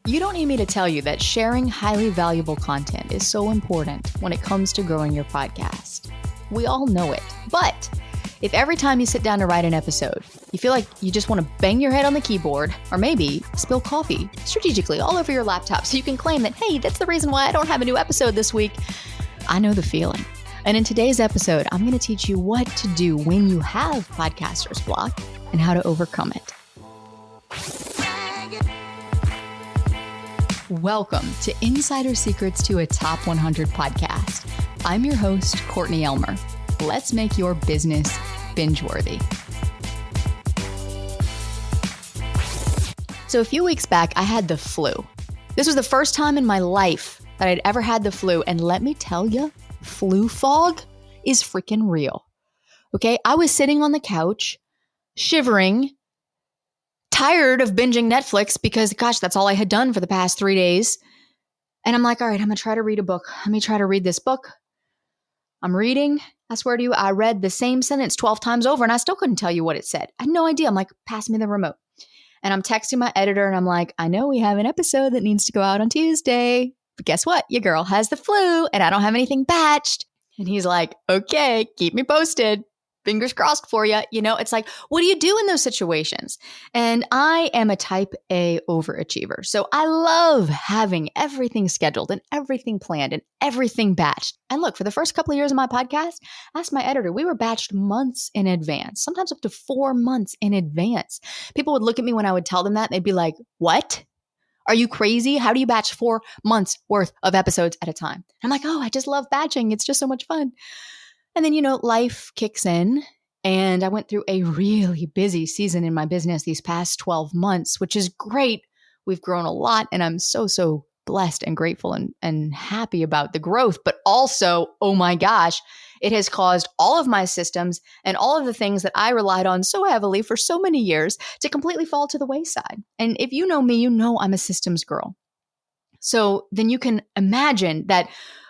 You don't need me to tell you that sharing highly valuable content is so important when it comes to growing your podcast. We all know it. But if every time you sit down to write an episode, you feel like you just want to bang your head on the keyboard or maybe spill coffee strategically all over your laptop so you can claim that, hey, that's the reason why I don't have a new episode this week, I know the feeling. And in today's episode, I'm going to teach you what to do when you have podcaster's block and how to overcome it. Welcome to Insider Secrets to a Top 100 podcast. I'm your host, Courtney Elmer. Let's make your business binge-worthy. So a few weeks back, I had the flu. This was the first time in my life that I'd ever had the flu. And let me tell you, flu fog is freaking real. Okay, I was sitting on the couch, shivering, tired of binging Netflix because, gosh, that's all I had done for the past 3 days. And I'm like, all right, I'm going to try to read a book. Let me try to read this book. I'm reading. I swear to you, I read the same sentence 12 times over and I still couldn't tell you what it said. I had no idea. I'm like, pass me the remote. And I'm texting my editor and I'm like, I know we have an episode that needs to go out on Tuesday, but guess what? Your girl has the flu and I don't have anything batched. And he's like, okay, keep me posted. Fingers crossed for you. You know, it's like, what do you do in those situations? And I am a type A overachiever. So I love having everything scheduled and everything planned and everything batched. And look, for the first couple of years of my podcast, ask my editor, we were batched months in advance, sometimes up to 4 months in advance. People would look at me when I would tell them that. And they'd be like, what? Are you crazy? How do you batch 4 months worth of episodes at a time? I'm like, oh, I just love batching. It's just so much fun. And then, you know, life kicks in and I went through a really busy season in my business these past 12 months, which is great. We've grown a lot and I'm so blessed and grateful and happy about the growth. But also, oh my gosh, it has caused all of my systems and all of the things that I relied on so heavily for so many years to completely fall to the wayside. And if you know me, you know I'm a systems girl. So then you can imagine that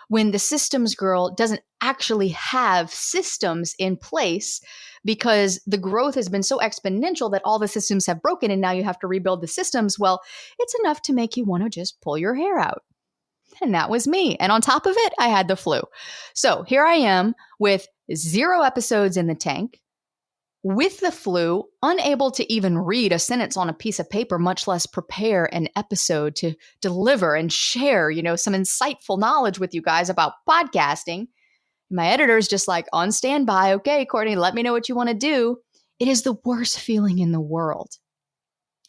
when the systems girl doesn't actually have systems in place because the growth has been so exponential that all the systems have broken and now you have to rebuild the systems, well, it's enough to make you want to just pull your hair out. And that was me. And on top of it, I had the flu. So here I am with 0 episodes in the tank, with the flu, unable to even read a sentence on a piece of paper, much less prepare an episode to deliver and share, you know, some insightful knowledge with you guys about podcasting. My editor is just like on standby. Okay, Courtney, let me know what you want to do. It is the worst feeling in the world.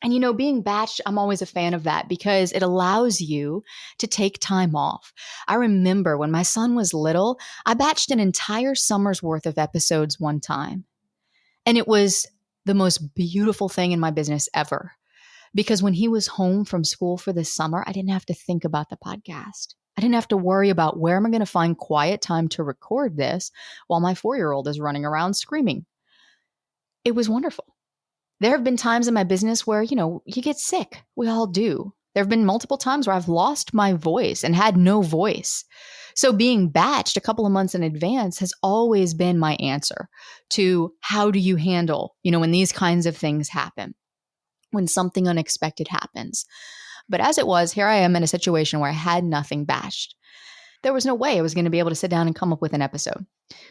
And, you know, being batched, I'm always a fan of that because it allows you to take time off. I remember when my son was little, I batched an entire summer's worth of episodes one time. And it was the most beautiful thing in my business ever. Because when he was home from school for the summer, I didn't have to think about the podcast. I didn't have to worry about where am I going to find quiet time to record this while my 4-year-old is running around screaming. It was wonderful. There have been times in my business where, you know, you get sick. We all do. There have been multiple times where I've lost my voice and had no voice. So being batched a couple of months in advance has always been my answer to how do you handle, you know, when these kinds of things happen, when something unexpected happens. But as it was, here I am in a situation where I had nothing batched. There was no way I was going to be able to sit down and come up with an episode.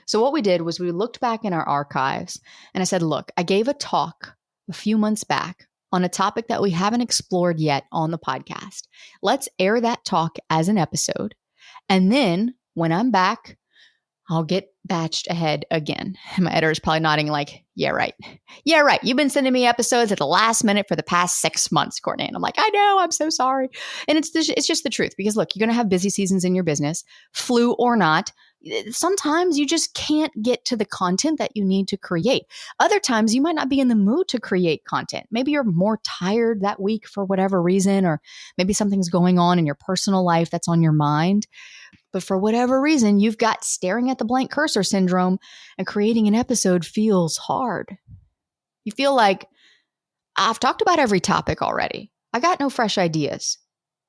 So what we did was we looked back in our archives and I said, look, I gave a talk a few months back on a topic that we haven't explored yet on the podcast. Let's air that talk as an episode. And then when I'm back, I'll get batched ahead again. And my editor is probably nodding like, yeah, right. Yeah, right. You've been sending me episodes at the last minute for the past 6 months, Courtney. And I'm like, I know, I'm so sorry. And it's just the truth because look, you're going to have busy seasons in your business, flu or not. Sometimes you just can't get to the content that you need to create. Other times you might not be in the mood to create content. Maybe you're more tired that week for whatever reason, or maybe something's going on in your personal life that's on your mind. But for whatever reason, you've got staring at the blank cursor syndrome and creating an episode feels hard. You feel like, I've talked about every topic already. I got no fresh ideas.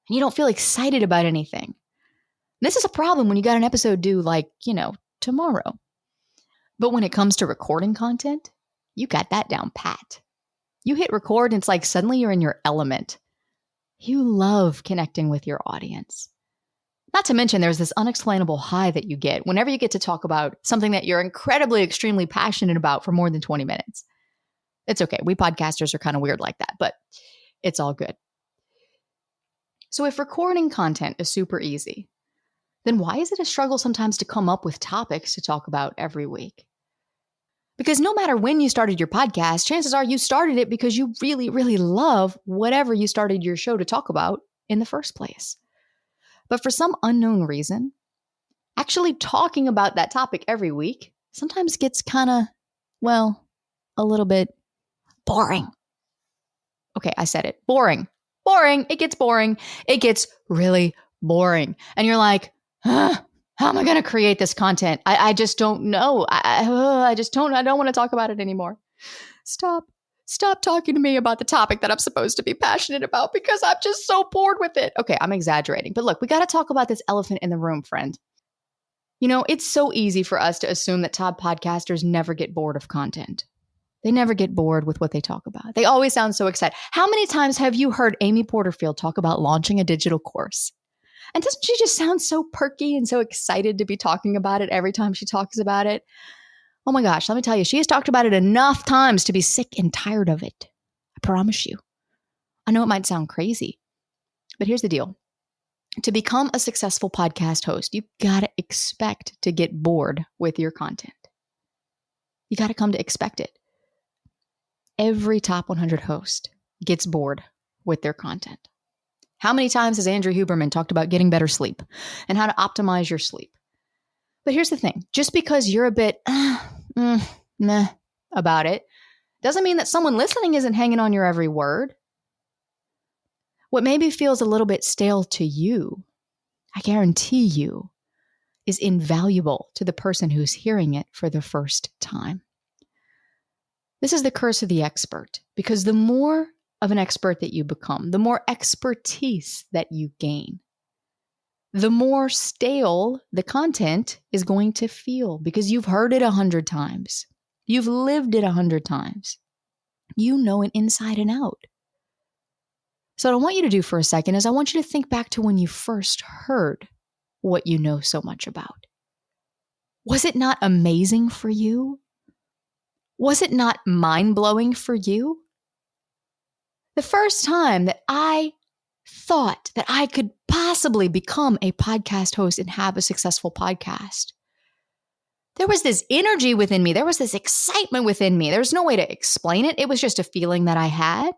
And you don't feel excited about anything. This is a problem when you got an episode due like, you know, tomorrow. But when it comes to recording content, you got that down pat. You hit record and it's like suddenly you're in your element. You love connecting with your audience. Not to mention, there's this unexplainable high that you get whenever you get to talk about something that you're incredibly, extremely passionate about for more than 20 minutes. It's okay. We podcasters are kind of weird like that, but it's all good. So if recording content is super easy, then why is it a struggle sometimes to come up with topics to talk about every week? Because no matter when you started your podcast, chances are you started it because you really, really love whatever you started your show to talk about in the first place. But for some unknown reason, actually talking about that topic every week sometimes gets kind of, well, a little bit boring. Okay, I said it. Boring. Boring. It gets boring. It gets really boring. And you're like, how am I going to create this content? I just don't know. I don't want to talk about it anymore. Stop talking to me about the topic that I'm supposed to be passionate about because I'm just so bored with it. Okay, I'm exaggerating. But look, we got to talk about this elephant in the room, friend. You know, it's so easy for us to assume that top podcasters never get bored of content. They never get bored with what they talk about. They always sound so excited. How many times have you heard Amy Porterfield talk about launching a digital course? And doesn't she just sound so perky and so excited to be talking about it every time she talks about it? Oh my gosh, let me tell you, she has talked about it enough times to be sick and tired of it. I promise you. I know it might sound crazy, but here's the deal. To become a successful podcast host, you've got to expect to get bored with your content. You got to come to expect it. Every top 100 host gets bored with their content. How many times has Andrew Huberman talked about getting better sleep and how to optimize your sleep? But here's the thing. Just because you're a bit meh about it doesn't mean that someone listening isn't hanging on your every word. What maybe feels a little bit stale to you, I guarantee you, is invaluable to the person who's hearing it for the first time. This is the curse of the expert, because the more of an expert that you become, the more expertise that you gain, the more stale the content is going to feel because you've heard it 100 times. You've lived it 100 times. You know it inside and out. So what I want you to do for a second is I want you to think back to when you first heard what you know so much about. Was it not amazing for you? Was it not mind-blowing for you? The first time that I thought that I could possibly become a podcast host and have a successful podcast, there was this energy within me. There was this excitement within me. There's no way to explain it. It was just a feeling that I had.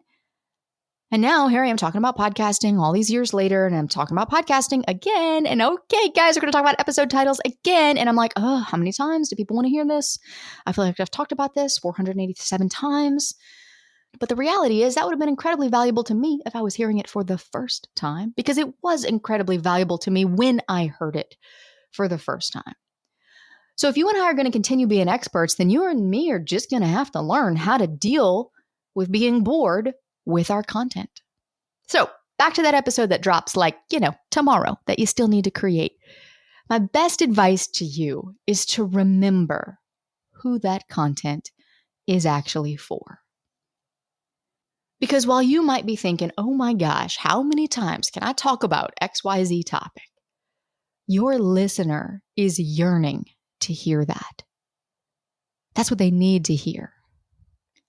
And now here I am talking about podcasting all these years later, and I'm talking about podcasting again. And okay, guys, we're going to talk about episode titles again. And I'm like, oh, how many times do people want to hear this? I feel like I've talked about this 487 times. But the reality is that would have been incredibly valuable to me if I was hearing it for the first time, because it was incredibly valuable to me when I heard it for the first time. So if you and I are going to continue being experts, then you and me are just going to have to learn how to deal with being bored with our content. So back to that episode that drops tomorrow that you still need to create. My best advice to you is to remember who that content is actually for. Because while you might be thinking, oh my gosh, how many times can I talk about XYZ topic? Your listener is yearning to hear that. That's what they need to hear.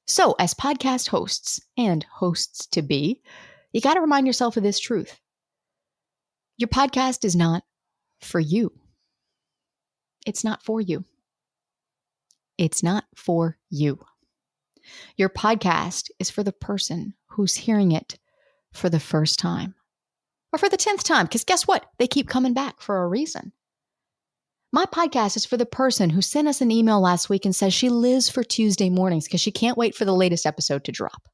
So as podcast hosts and hosts to be, you got to remind yourself of this truth. Your podcast is not for you. It's not for you. It's not for you. Your podcast is for the person who's hearing it for the first time or for the 10th time, because guess what? They keep coming back for a reason. My podcast is for the person who sent us an email last week and says she lives for Tuesday mornings because she can't wait for the latest episode to drop.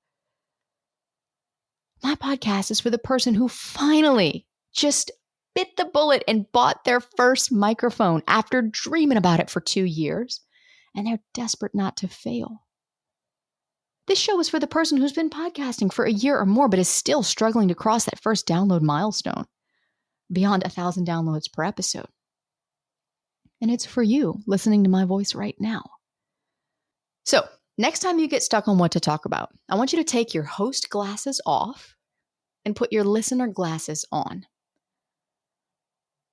My podcast is for the person who finally just bit the bullet and bought their first microphone after dreaming about it for 2 years, and they're desperate not to fail. This show is for the person who's been podcasting for a year or more, but is still struggling to cross that first download milestone beyond 1,000 downloads per episode. And it's for you listening to my voice right now. So next time you get stuck on what to talk about, I want you to take your host glasses off and put your listener glasses on.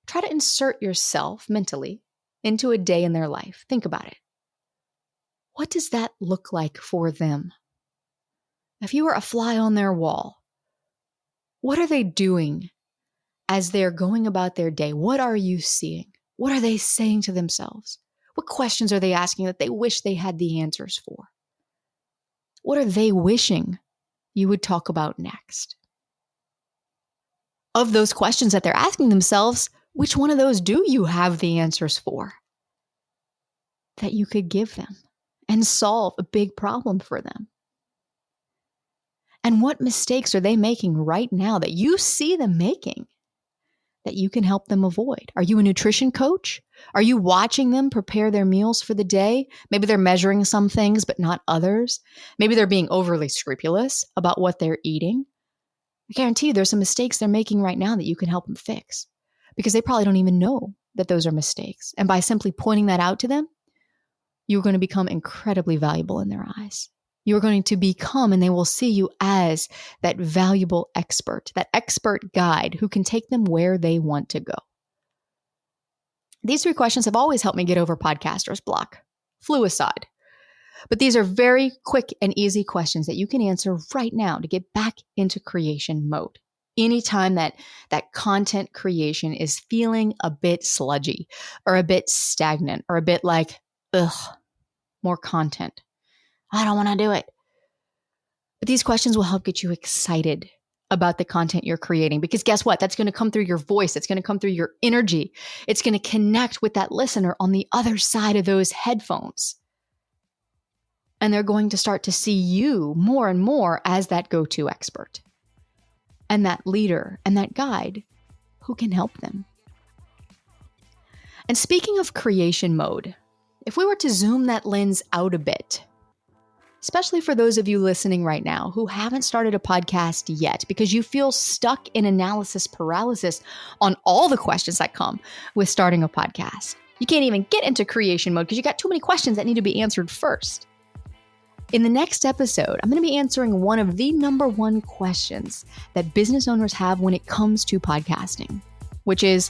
Try to insert yourself mentally into a day in their life. Think about it. What does that look like for them? If you were a fly on their wall, what are they doing as they're going about their day? What are you seeing? What are they saying to themselves? What questions are they asking that they wish they had the answers for? What are they wishing you would talk about next? Of those questions that they're asking themselves, which one of those do you have the answers for that you could give them and solve a big problem for them? And what mistakes are they making right now that you see them making that you can help them avoid? Are you a nutrition coach? Are you watching them prepare their meals for the day? Maybe they're measuring some things, but not others. Maybe they're being overly scrupulous about what they're eating. I guarantee you there's some mistakes they're making right now that you can help them fix because they probably don't even know that those are mistakes. And by simply pointing that out to them, you're going to become incredibly valuable in their eyes. You're going to become, and they will see you as that valuable expert, that expert guide who can take them where they want to go. These 3 questions have always helped me get over podcaster's block, flu aside. But these are very quick and easy questions that you can answer right now to get back into creation mode. Anytime that content creation is feeling a bit sludgy or a bit stagnant or a bit like, more content. I don't want to do it. But these questions will help get you excited about the content you're creating because guess what? That's going to come through your voice. It's going to come through your energy. It's going to connect with that listener on the other side of those headphones. And they're going to start to see you more and more as that go-to expert and that leader and that guide who can help them. And speaking of creation mode, if we were to zoom that lens out a bit, especially for those of you listening right now who haven't started a podcast yet because you feel stuck in analysis paralysis on all the questions that come with starting a podcast. You can't even get into creation mode because you got too many questions that need to be answered first. In the next episode, I'm going to be answering one of the number 1 questions that business owners have when it comes to podcasting, which is,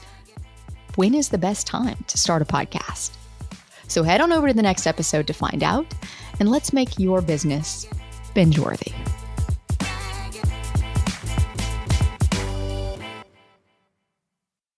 when is the best time to start a podcast? So head on over to the next episode to find out, and let's make your business binge-worthy.